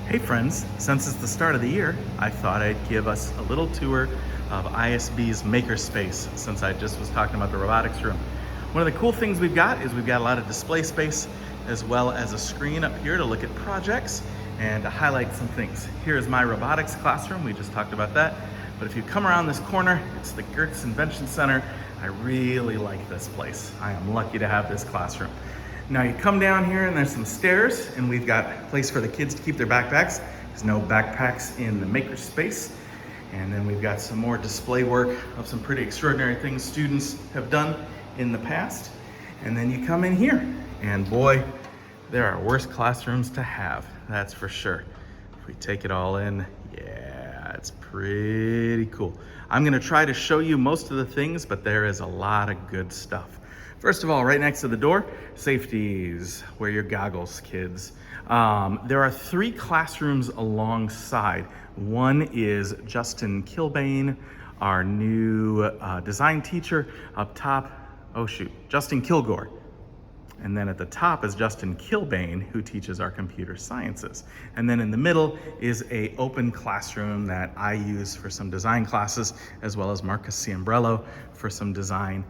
Hey friends, since it's the start of the year, I thought I'd give us a little tour of ISB's Makerspace since I just was talking about the robotics room. One of the cool things we've got is we've got a lot of display space as well as a screen up here to look at projects and to highlight some things. Here's my robotics classroom, we just talked about that. But if you come around this corner, it's the Gerritz Invention Center. I really like this place. I am lucky to have this classroom. Now you come down here and there's some stairs and we've got a place for the kids to keep their backpacks. There's no backpacks in the Makerspace. And then we've got some more display work of some pretty extraordinary things students have done in the past. And then you come in here and boy, there are worse classrooms to have, that's for sure. If we take it all in, yeah, it's pretty cool. I'm gonna try to show you most of the things, but there is a lot of good stuff. First of all, right next to the door, safeties. Wear your goggles, kids. There are 3 classrooms alongside. One is Justin Kilbane, our new design teacher. Up top, Justin Kilgore. And then at the top is Justin Kilbane, who teaches our computer sciences. And then in the middle is an open classroom that I use for some design classes, as well as Marcus Ciambrello for some design.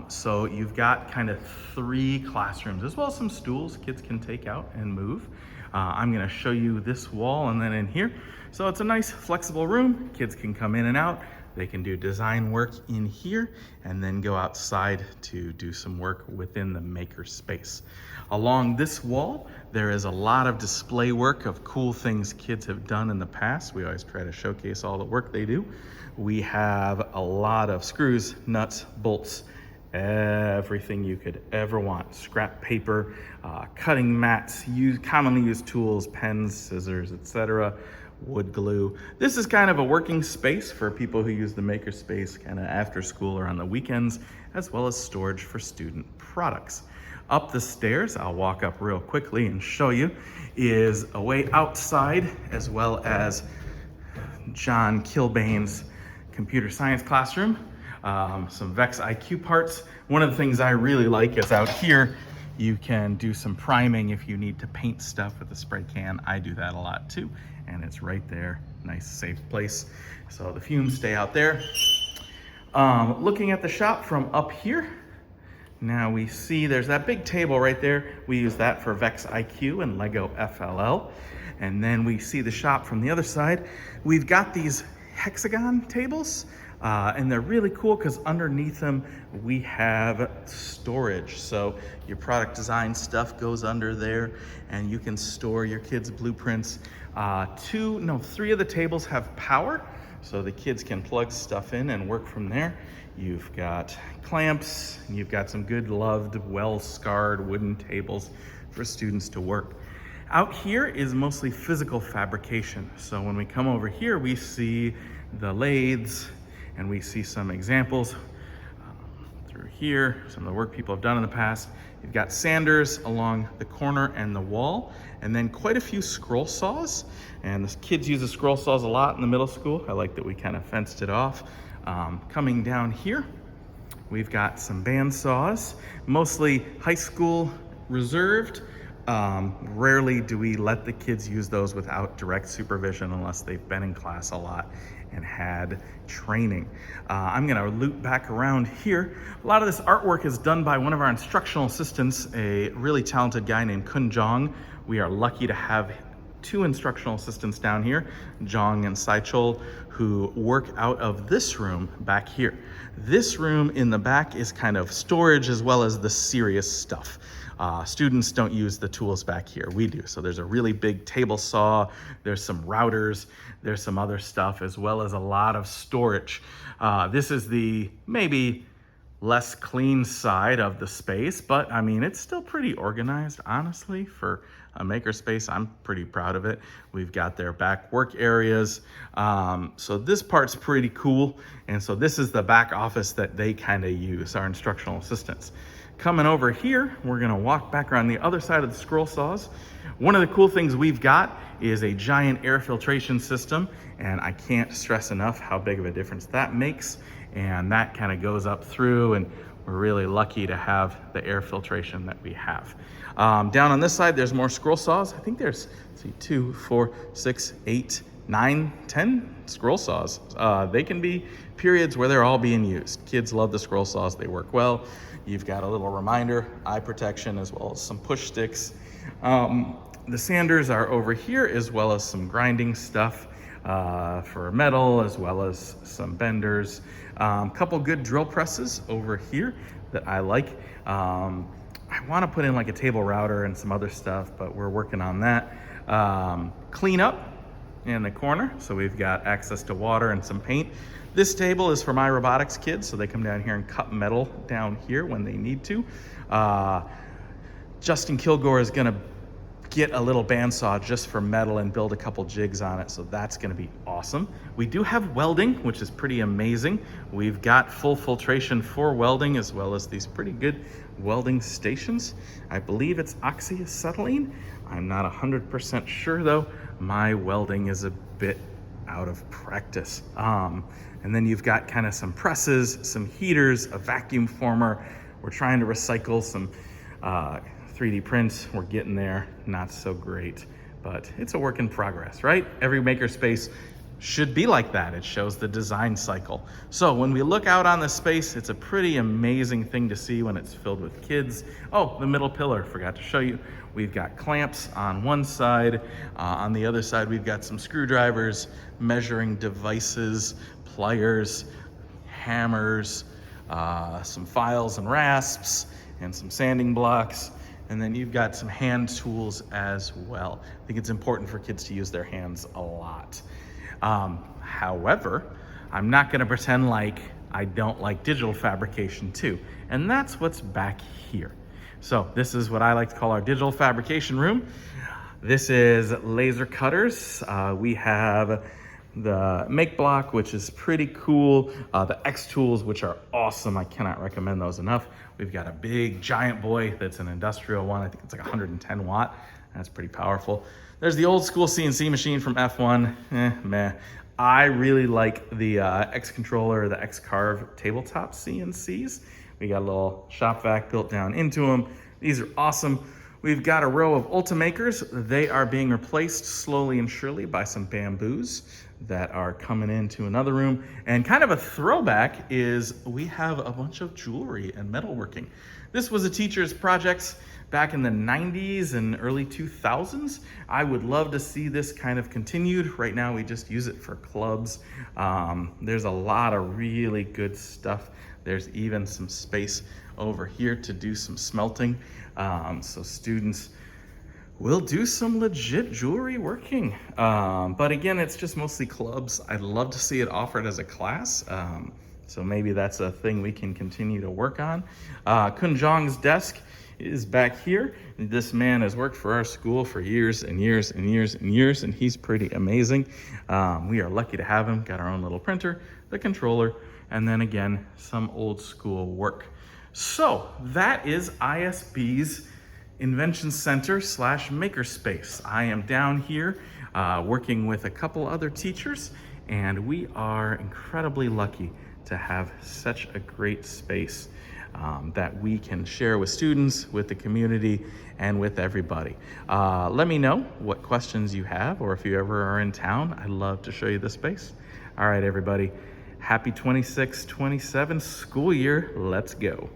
So you've got kind of 3 classrooms, as well as some stools kids can take out and move. I'm gonna show you this wall and then in here. So it's a nice flexible room. Kids can come in and out. They can do design work in here and then go outside to do some work within the Makerspace. Along this wall, there is a lot of display work of cool things kids have done in the past. We always try to showcase all the work they do. We have a lot of screws, nuts, bolts, everything you could ever want. Scrap paper, cutting mats, commonly used tools, pens, scissors, etc. Wood glue. This is kind of a working space for people who use the Makerspace kind of after school or on the weekends, as well as storage for student products. Up the stairs, I'll walk up real quickly and show you, is a way outside, as well as John Kilbane's computer science classroom, some Vex IQ parts. One of the things I really like is out here, you can do some priming if you need to paint stuff with a spray can. I do that a lot too, and it's right there, nice safe place. So the fumes stay out there. Looking at the shop from up here, now we see there's that big table right there. We use that for Vex IQ and Lego FLL. And then we see the shop from the other side. We've got these hexagon tables. And they're really cool because underneath them we have storage. So your product design stuff goes under there and you can store your kids' blueprints. 3 of the tables have power, so the kids can plug stuff in and work from there. You've got clamps, and you've got some good loved, well-scarred wooden tables for students to work. Out here is mostly physical fabrication. So when we come over here, we see the lathes, and we see some examples through here, some of the work people have done in the past. You've got sanders along the corner and the wall, and then quite a few scroll saws. And the kids use the scroll saws a lot in the middle school. I like that we kind of fenced it off. Coming down here, we've got some band saws, mostly high school reserved. Rarely do we let the kids use those without direct supervision unless they've been in class a lot and had training. I'm gonna loop back around here. A lot of this artwork is done by one of our instructional assistants, a really talented guy named Kun Jong. We are lucky to have 2 instructional assistants down here, Jong and Saichol, who work out of this room back here. This room in the back is kind of storage as well as the serious stuff. Students don't use the tools back here, we do. So there's a really big table saw, there's some routers, there's some other stuff, as well as a lot of storage. This is the maybe less clean side of the space, but I mean, it's still pretty organized, honestly, for a Makerspace. I'm pretty proud of it. We've got their back work areas. So this part's pretty cool. And so this is the back office that they kind of use, our instructional assistants. Coming over here, we're gonna walk back around the other side of the scroll saws. One of the cool things we've got is a giant air filtration system, and I can't stress enough how big of a difference that makes. And that kind of goes up through, and we're really lucky to have the air filtration that we have. Down on this side, there's more scroll saws. I think there's, let's see, 2, 4, 6, 8, 9, 10 scroll saws. They can be periods where they're all being used. Kids love the scroll saws, they work well. You've got a little reminder, eye protection, as well as some push sticks. The sanders are over here, as well as some grinding stuff for metal, as well as some benders. Couple good drill presses over here that I like. I want to put in like a table router and some other stuff, but we're working on that. Clean up in the corner, so we've got access to water and some paint. This table is for my robotics kids, so they come down here and cut metal down here when they need to. Justin Kilgore is gonna get a little bandsaw just for metal and build a couple jigs on it, so that's gonna be awesome. We do have welding, which is pretty amazing. We've got full filtration for welding, as well as these pretty good welding stations. I believe it's oxyacetylene. I'm not 100% sure though. My welding is a bit out of practice. And then you've got kind of some presses, some heaters, a vacuum former. We're trying to recycle some 3D prints. We're getting there, not so great, but it's a work in progress, right? Every makerspace should be like that. It shows the design cycle. So when we look out on the space, it's a pretty amazing thing to see when it's filled with kids. Oh, the middle pillar, forgot to show you. We've got clamps on one side. On the other side, we've got some screwdrivers, measuring devices, pliers, hammers, some files and rasps, and some sanding blocks. And then you've got some hand tools as well. I think it's important for kids to use their hands a lot. However, I'm not gonna pretend like I don't like digital fabrication too. And that's what's back here. So this is what I like to call our digital fabrication room. This is laser cutters. We have the Make Block, which is pretty cool. The X tools, which are awesome. I cannot recommend those enough. We've got a big giant boy that's an industrial one. I think it's like 110 watt. That's pretty powerful. There's the old school CNC machine from F1. Meh. I really like the X controller, the X Carve tabletop CNCs. We got a little shop vac built down into them. These are awesome. We've got a row of Ultimakers. They are being replaced slowly and surely by some bamboos that are coming into another room. And kind of a throwback is we have a bunch of jewelry and metalworking. This was a teacher's project back in the 90s and early 2000s. I would love to see this kind of continued. Right now we just use it for clubs. There's a lot of really good stuff. There's even some space over here to do some smelting. So students will do some legit jewelry working. But again, it's just mostly clubs. I'd love to see it offered as a class. So maybe that's a thing we can continue to work on. Kun Jong's desk is back here. This man has worked for our school for years and years and years and years, and he's pretty amazing. We are lucky to have him. Got our own little printer, the controller, and then again, some old school work. So that is ISB's Invention Center / Makerspace. I am down here working with a couple other teachers, and we are incredibly lucky to have such a great space that we can share with students, with the community, and with everybody. Let me know what questions you have, or if you ever are in town, I'd love to show you the space. All right, everybody, happy 26-27 school year. Let's go.